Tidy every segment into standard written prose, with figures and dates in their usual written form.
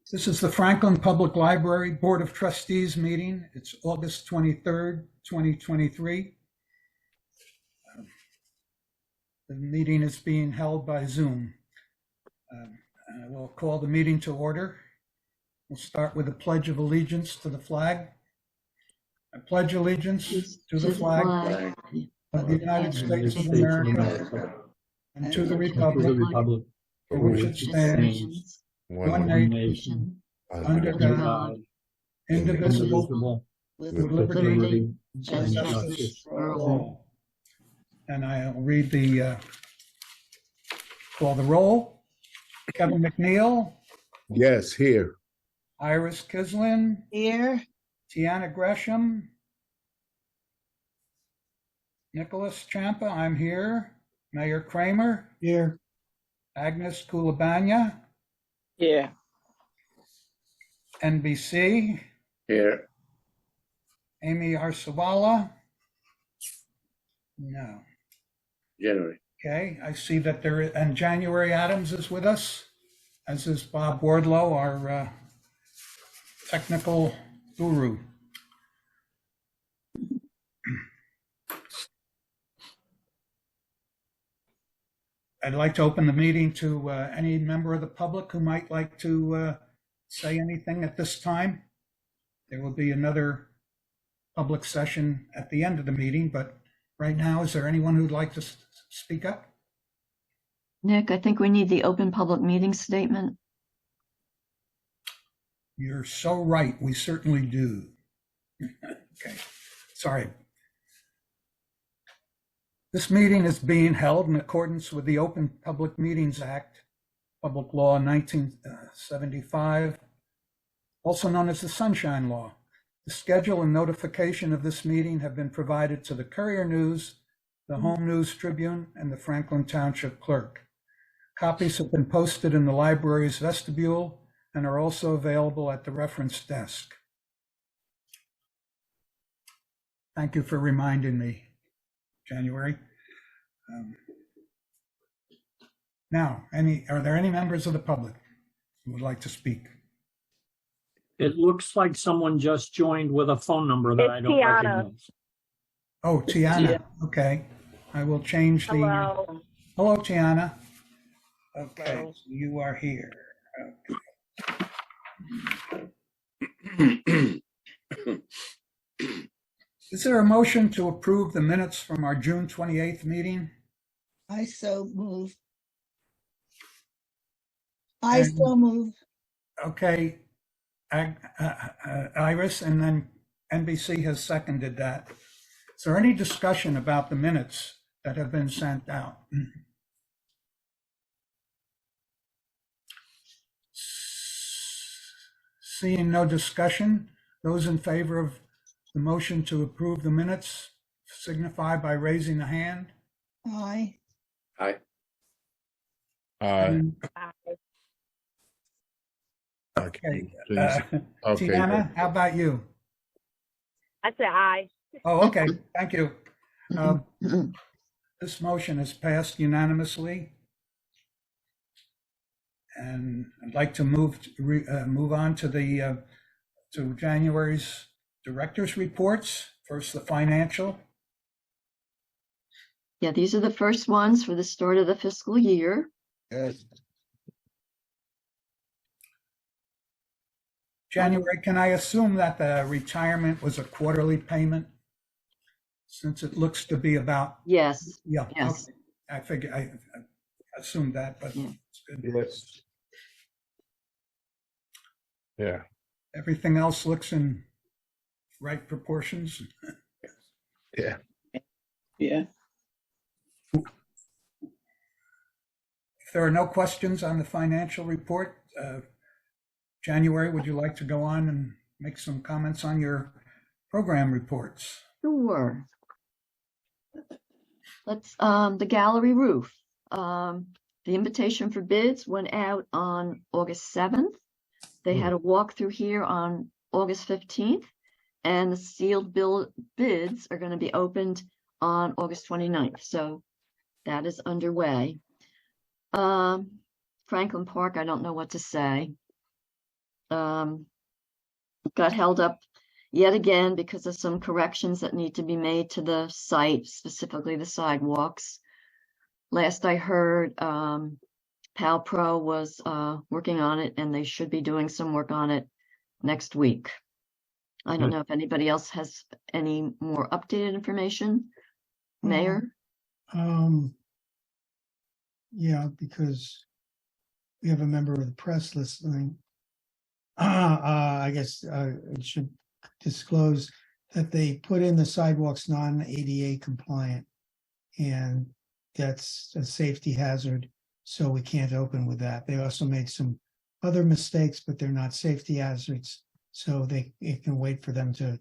This is the Franklin Public Library Board of Trustees meeting. It's August 23rd, 2023. The meeting is being held by Zoom. We'll call the meeting to order. We'll start with a pledge of allegiance to the flag. I pledge allegiance to the flag of the United States of America and to the republic for which it stands, one nation, under God, indivisible, with liberty and justice for all. And I'll read call the roll. Kevin McNeil. Yes, here. Iris Kislin. Here. Tiana Gresham. Nicholas Champa, I'm here. Mayor Kramer. Here. Agnes Kulabanya. Here. NBC. Here. Amy Arsawala. No. January. Okay, I see that and January Adams is with us, as is Bob Wardlow, our technical guru. I'd like to open the meeting to any member of the public who might like to say anything at this time. There will be another public session at the end of the meeting, but right now, is there anyone who'd like to speak up? Nick, I think we need the open public meeting statement. You're so right. We certainly do. Okay, sorry. This meeting is being held in accordance with the Open Public Meetings Act, Public Law 1975, also known as the Sunshine Law. The schedule and notification of this meeting have been provided to the Courier News, the Home News Tribune, and the Franklin Township Clerk. Copies have been posted in the library's vestibule and are also available at the reference desk. Thank you for reminding me, January. Now, are there any members of the public who would like to speak? It looks like someone just joined with a phone number that I don't recognize. Oh, Tiana. Okay. I will change the. Hello, Tiana. Okay, hello. So you are here. Okay. Is there a motion to approve the minutes from our June 28th meeting? I so move. I so move. Okay. Iris, and then NBC has seconded that. Is there any discussion about the minutes that have been sent out? Seeing no discussion, those in favor of the motion to approve the minutes signify by raising a hand. Aye. Aye. Aye. Okay. Tiana, how about you? I said aye. Oh, okay. Thank you. This motion is passed unanimously. And I'd like to move on to to January's director's reports. First, the financial. Yeah, these are the first ones for the start of the fiscal year. Yes. January, can I assume that the retirement was a quarterly payment? Since it looks to be about. Yes. Yeah. Yes. Okay. I figure I assumed that, but Yeah. it's good. Yes. Yeah. Everything else looks in right proportions. Yeah. Yeah. If there are no questions on the financial report, January, would you like to go on and make some comments on your program reports? Sure. Let's, the gallery roof. The invitation for bids went out on August 7th. They had a walkthrough here on August 15th, and the sealed bids are going to be opened on August 29th. So that is underway. Franklin Park, I don't know what to say. got held up yet again because of some corrections that need to be made to the site, specifically the sidewalks. Last I heard, Pro was working on it, and they should be doing some work on it next week. I don't know if anybody else has any more updated information. Mayor? Yeah, because we have a member of the press listening. I guess it should disclose that they put in the sidewalks non-ADA compliant, and that's a safety hazard, so we can't open with that. They also made some other mistakes, but they're not safety hazards, so it can wait for them to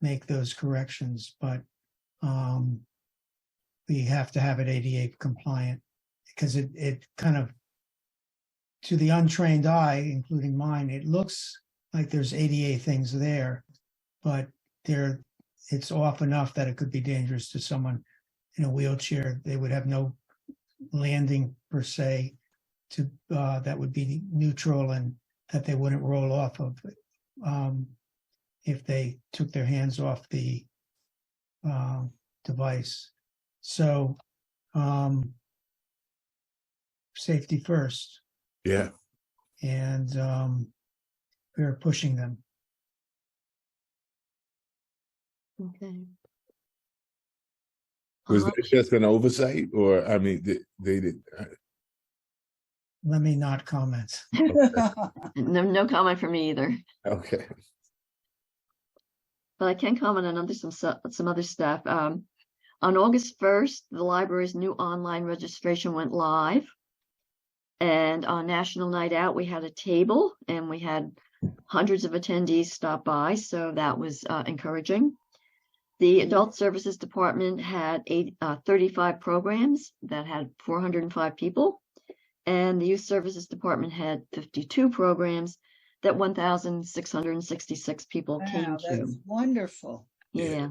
make those corrections. But we have to have it ADA compliant, because it kind of, to the untrained eye, including mine, it looks like there's ADA things there, but it's off enough that it could be dangerous to someone in a wheelchair. They would have no landing per se that would be neutral and that they wouldn't roll off of if they took their hands off the device. So safety first. Yeah. And we're pushing them. Okay. Was it just an oversight, or I mean, they did? Let me not comment. No comment from me either. Okay. But I can comment on some other stuff. On August 1st, the library's new online registration went live. And on National Night Out, we had a table and we had hundreds of attendees stop by. So that was encouraging. The Adult Services Department had 35 programs that had 405 people. And the Youth Services Department had 52 programs that 1,666 people came Wow, to. that's wonderful. Yeah.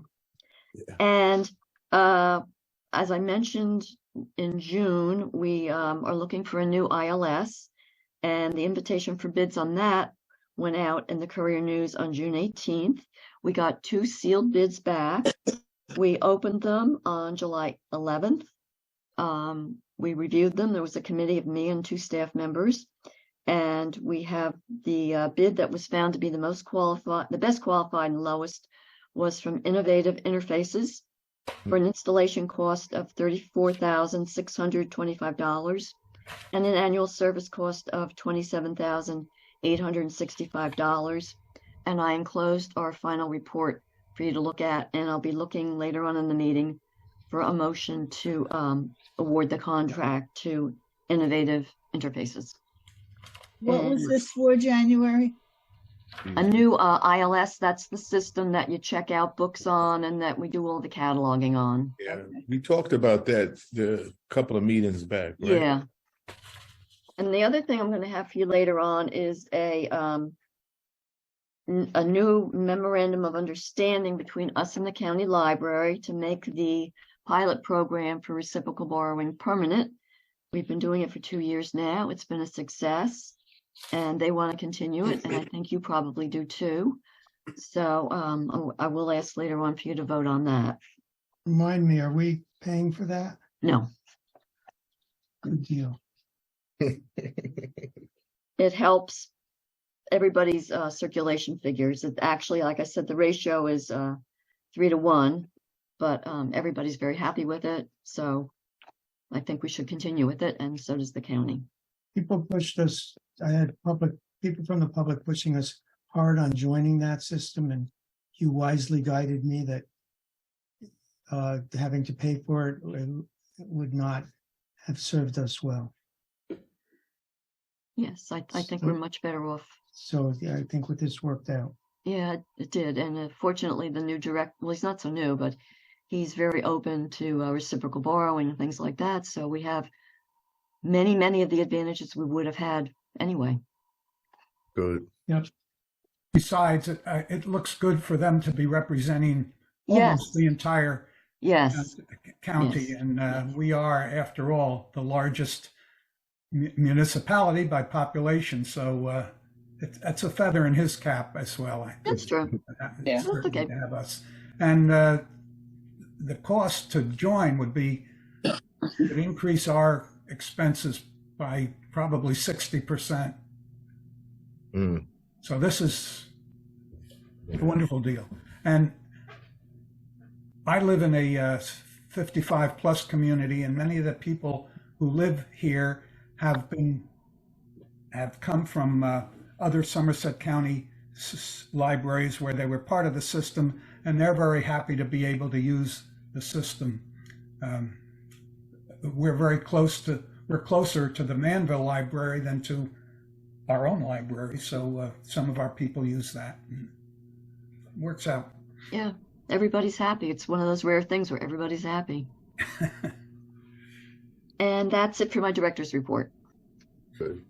Yeah. And as I mentioned in June, we are looking for a new ILS, and the invitation for bids on that went out in the Courier News on June 18th. We got 2 sealed bids back. We opened them on July 11th. We reviewed them. There was a committee of me and 2 staff members. And we have the bid that was found to be the most qualified, the best qualified and lowest was from Innovative Interfaces for an installation cost of $34,625 and an annual service cost of $27,865. And I enclosed our final report for you to look at, and I'll be looking later on in the meeting for a motion to award the contract to Innovative Interfaces. What was And this for, January? a new ILS, that's the system that you check out books on and that we do all the cataloging on. Yeah, we talked about that a couple of meetings back, right? Yeah. And the other thing I'm going to have for you later on is a new memorandum of understanding between us and the county library to make the pilot program for reciprocal borrowing permanent. We've been doing it for 2 years now. It's been a success, and they want to continue it, and I think you probably do too. So I will ask later on for you to vote on that. Remind me, are we paying for that? No, Good deal. it helps everybody's circulation figures. It actually, like I said, the ratio is 3 to 1, but everybody's very happy with it. So I think we should continue with it, and so does the county. People pushed us. I had people from the public pushing us hard on joining that system, and you wisely guided me that having to pay for it would not have served us well. Yes, I think we're much better off. So yeah, I think with this worked out. Yeah, it did. And fortunately, the new well, he's not so new, but he's very open to reciprocal borrowing and things like that. So we have many of the advantages we would have had anyway. Good. Yep. Besides, it looks good for them to be representing Yes. almost the entire Yes. county. Yes. And we are, after all, the largest municipality by population. So It's a feather in his cap as well. That's true. Yeah. It's certainly okay. to have us. And the cost to join would increase our expenses by probably 60%. Mm. So this is a wonderful deal. And I live in a 55 plus community, and many of the people who live here have come from other Somerset County libraries where they were part of the system, and they're very happy to be able to use the system. We're closer to the Manville Library than to our own library, so some of our people use that. It works out. Yeah, everybody's happy. It's one of those rare things where everybody's happy. And that's it for my director's report. Good.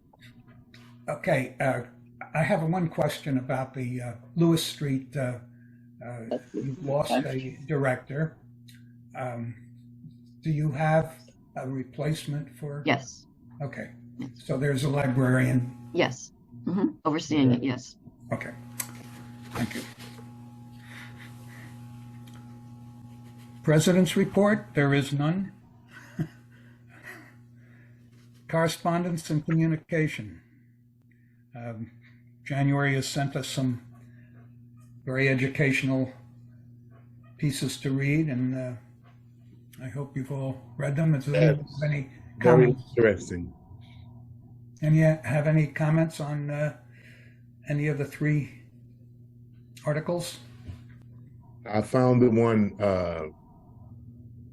Okay, I have one question about the Lewis Street. You've lost a director. Do you have a replacement for? Yes, Okay, so there's a librarian. yes. Overseeing it, yes. Okay, thank you. President's report, there is none. Correspondence and communication. January has sent us some very educational pieces to read, and I hope you've all read them. Is there any Very comments? interesting. Have any comments on any of the 3 articles? I found the one,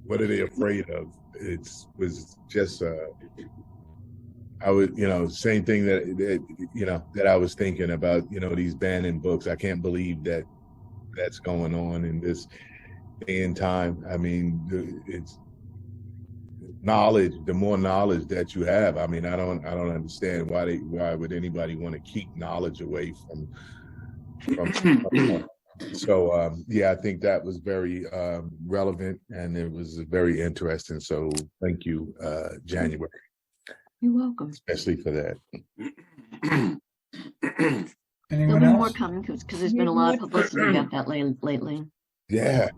what are they afraid of? It was just, I would, same thing that I was thinking about, these banning books. I can't believe that that's going on in this day and time. I mean, it's knowledge, the more knowledge that you have. I mean, I don't understand why would anybody want to keep knowledge away from someone. So yeah, I think that was very relevant, and it was very interesting. So thank you, January, You're welcome. especially for that. Anyone There'll be more else? coming because there's been a lot of publicity about that lately. Yeah,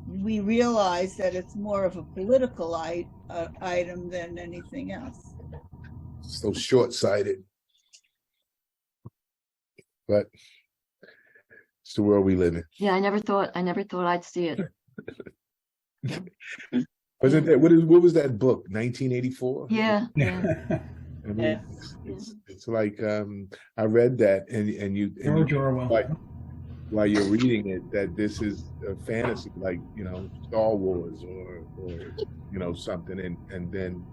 We realize that it's more of a political item than anything else. so short-sighted, but it's the world we live in. Yeah, I never thought I'd see it. Wasn't that what was that book? 1984. Yeah, yeah. I mean, Yeah. it's like I read that, and George Orwell. like while you're reading it, that this is a fantasy, like Star Wars or something, and then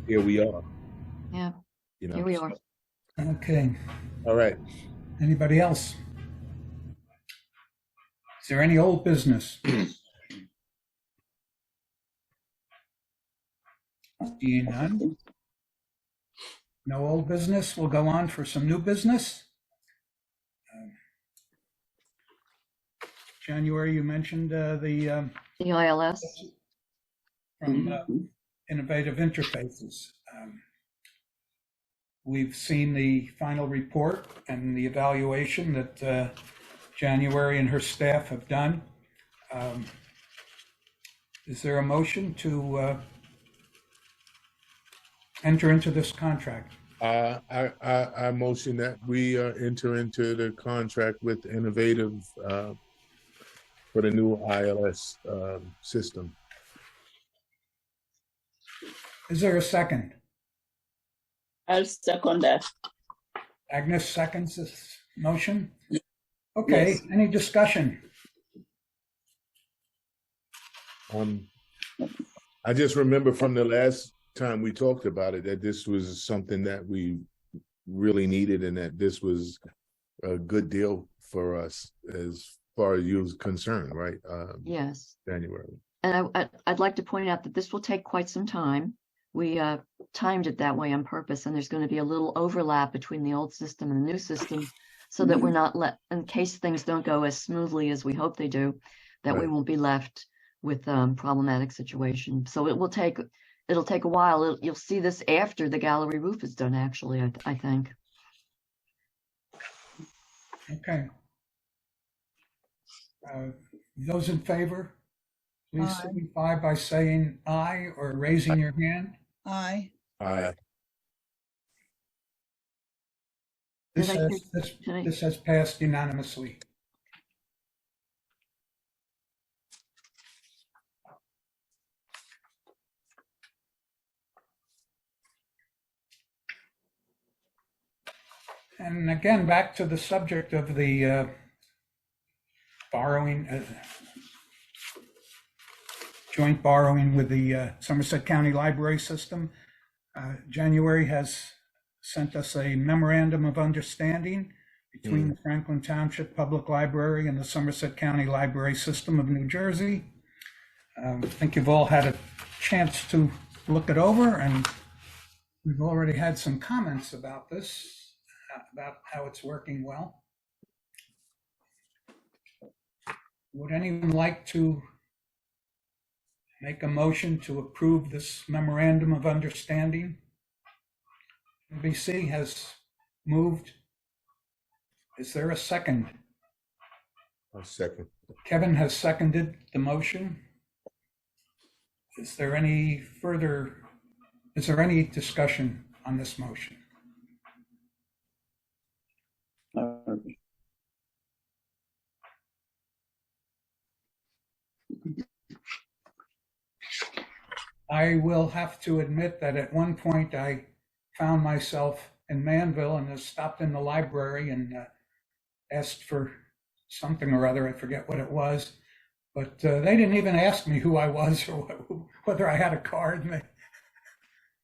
here we are. Yeah, Here here we are. Okay, All right. anybody else? Is there any old business? Seeing none. No old business. We'll go on for some new business. January, you mentioned the The ILS. from Innovative Interfaces. We've seen the final report and the evaluation that January and her staff have done. Is there a motion to enter into this contract? I motion that we enter into the contract with Innovative for the new ILS system. Is there a second? I'll second that. Agnes seconds this motion? Okay, Yes. any discussion? I just remember from the last time we talked about it that this was something that we really needed, and that this was a good deal for us as far as you was concerned, right? Yes. January. And I'd like to point out that this will take quite some time. We timed it that way on purpose, and there's going to be a little overlap between the old system and the new system, so that we're not in case things don't go as smoothly as we hope they do, that we Right. won't be left with problematic situation. So it'll take a while. You'll see this after the gallery roof is done, actually, I think. Okay. Those in favor, please Aye. signify by saying aye or raising your hand. Aye. Aye. This Did I hear- has, can I- this has passed unanimously. And again, back to the subject of the borrowing, joint borrowing with the Somerset County Library System. January has sent us a memorandum of understanding between the Franklin Township Public Library and the Somerset County Library System of New Jersey. I think you've all had a chance to look it over, and we've already had some comments about this, about how it's working well. Would anyone like to make a motion to approve this memorandum of understanding? NBC has moved. Is there a second? I'll second. Kevin has seconded the motion. Is there any discussion on this motion? I will have to admit that at one point I found myself in Manville and stopped in the library and asked for something or other. I forget what it was, but they didn't even ask me who I was or whether I had a card. And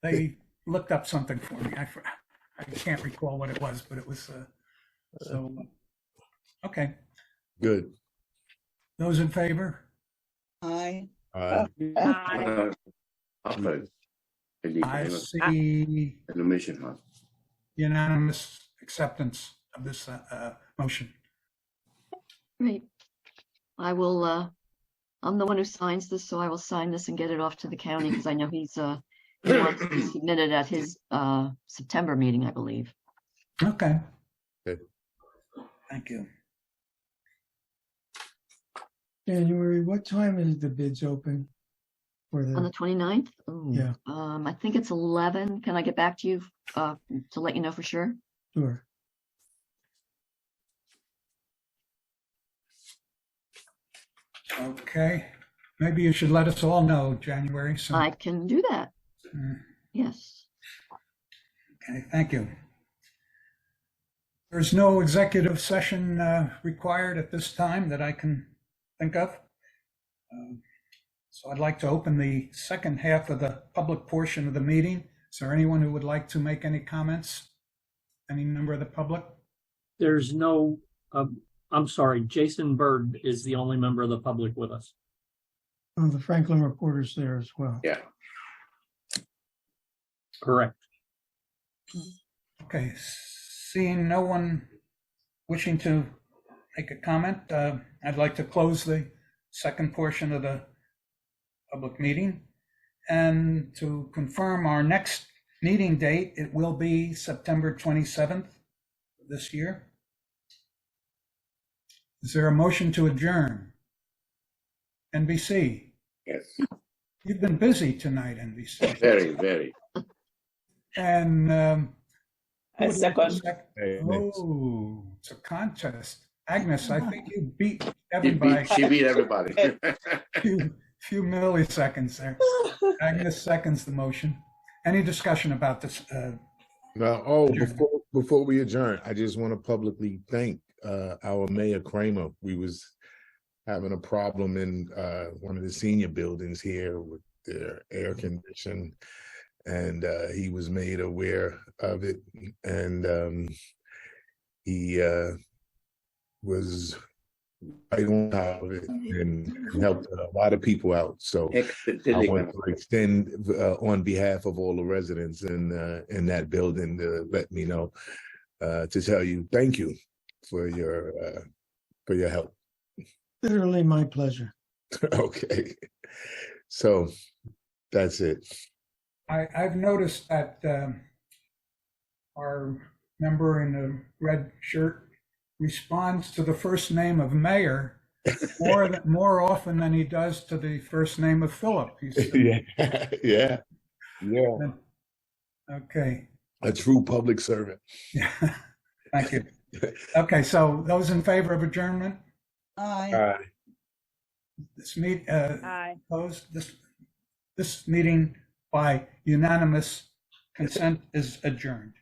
they looked up something for me. I can't recall what it was, but it was so. Okay, Good. those in favor? Aye. Aye. Aye. Ahmed. I see Animation, huh? unanimous acceptance of this motion. Great. I will, I'm the one who signs this, so I will sign this and get it off to the county because I know he wants to submit it at his September meeting, I believe. Okay. Good. Thank you. January, what time is the bids open? For On the the, 29th? Ooh, Yeah. I think it's 11. Can I get back to you to let you know for sure? sure. Okay. Maybe you should let us all know, January. So, I can do that. Mm. Yes. Okay, thank you. There's no executive session required at this time that I can think of. So I'd like to open the second half of the public portion of the meeting. Is there anyone who would like to make any comments? Any member of the public? There's no, I'm sorry, Jason Bird is the only member of the public with us. Oh, the Franklin reporter's there as well. Yeah. Correct. Okay, seeing no one wishing to make a comment, I'd like to close the second portion of the public meeting. And to confirm our next meeting date, it will be September 27th this year. Is there a motion to adjourn? NBC, Yes. you've been busy tonight, NBC. Very, very. And who would like to second. Oh, it's a contest. Agnes, I think you beat She Evan by she beat everybody. a few milliseconds there. Agnes seconds the motion. Any discussion about this? Now, before we adjourn, I just want to publicly thank our Mayor Kramer. We was having a problem in one of the senior buildings here with their air condition, and he was made aware of it, and he was right on top of it and helped a lot of people out. So I want to extend on behalf of all the residents in that building to let me know, to tell you thank you for your help. Literally my pleasure. Okay, so that's it. I've noticed that our member in the red shirt responds to the first name of Mayor more often than he does to the first name of Philip. Yeah, yeah, yeah. Okay. A true public servant. Thank you. Okay, so those in favor of adjournment, Aye. Aye. opposed, this meeting by unanimous consent is adjourned.